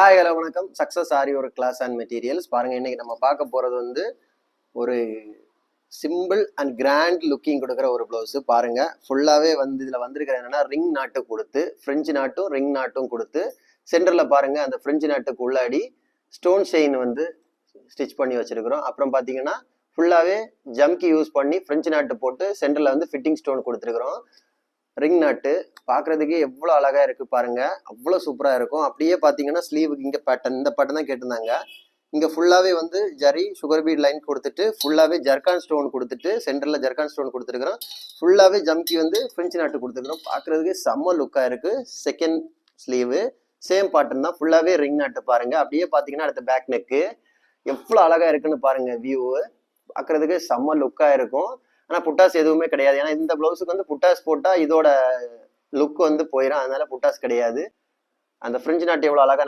Hi hello வணக்கம். Success ஆரி ஒரு class and materials. பாருங்க, இன்னைக்கு நம்ம பார்க்க போறது ஒரு சிம்பிள் அண்ட் கிராண்ட் லுக்கிங் கொடுக்குற ஒரு ப்ளவுஸ். பாருங்க, ஃபுல்லாவே இதுல வந்திருக்கிற என்னன்னா ரிங் நாட்டு கொடுத்து, ஃப்ரெஞ்சு நாட்டும் ரிங் நாட்டும் கொடுத்து, சென்டர்ல பாருங்க அந்த ஃப்ரெஞ்சு நாட்டுக்கு உள்ளாடி ஸ்டோன் செயின் ஸ்டிச் பண்ணி வச்சிருக்கிறோம். அப்புறம் பாத்தீங்கன்னா ஃபுல்லாவே ஜம்கி யூஸ் பண்ணி ஃப்ரெஞ்சு நாட்டு போட்டு சென்டர்ல ஃபிட்டிங் ஸ்டோன் கொடுத்துருக்குறோம். ரிங் நாட்டு பாக்குறதுக்கு எவ்வளவு அழகா இருக்கு பாருங்க, அவ்வளவு சூப்பரா இருக்கும். அப்படியே பாத்தீங்கன்னா ஸ்லீவுக்கு இங்க பேட்டர்ன், இந்த பேட்டர்ன் தான் கேட்டிருந்தாங்க. இங்க ஃபுல்லாவே ஜரி சுகர் பீட் லைன் கொடுத்துட்டு ஃபுல்லாவே ஜர்கான் ஸ்டோன் கொடுத்துட்டு சென்டர்ல ஜர்கான் ஸ்டோன் கொடுத்துருக்கிறோம். ஃபுல்லாவே ஜம்கி ஃப்ரெஞ்சு நாட்டு கொடுத்துருக்கிறோம். பாக்குறதுக்கு செம்ம லுக்கா இருக்கு. செகண்ட் ஸ்லீவு சேம் பேட்டர்ன் தான், ஃபுல்லாவே ரிங் நாட்டு பாருங்க. அப்படியே பாத்தீங்கன்னா அடுத்த பேக் நெக்கு எவ்வளவு அழகா இருக்குன்னு பாருங்க. வியூ பாக்குறதுக்கு செம்ம லுக்கா இருக்கும். ஆனா புட்டாஸ் எதுவுமே கிடையாது. ஏன்னா இந்த பிளவுஸுக்கு புட்டாஸ் போட்டா இதோட லுக் போயிடும். அதனால புட்டாஸ் கிடையாது. அந்த ஃப்ரெஞ்சு நாட்டு எவ்வளவு அழகா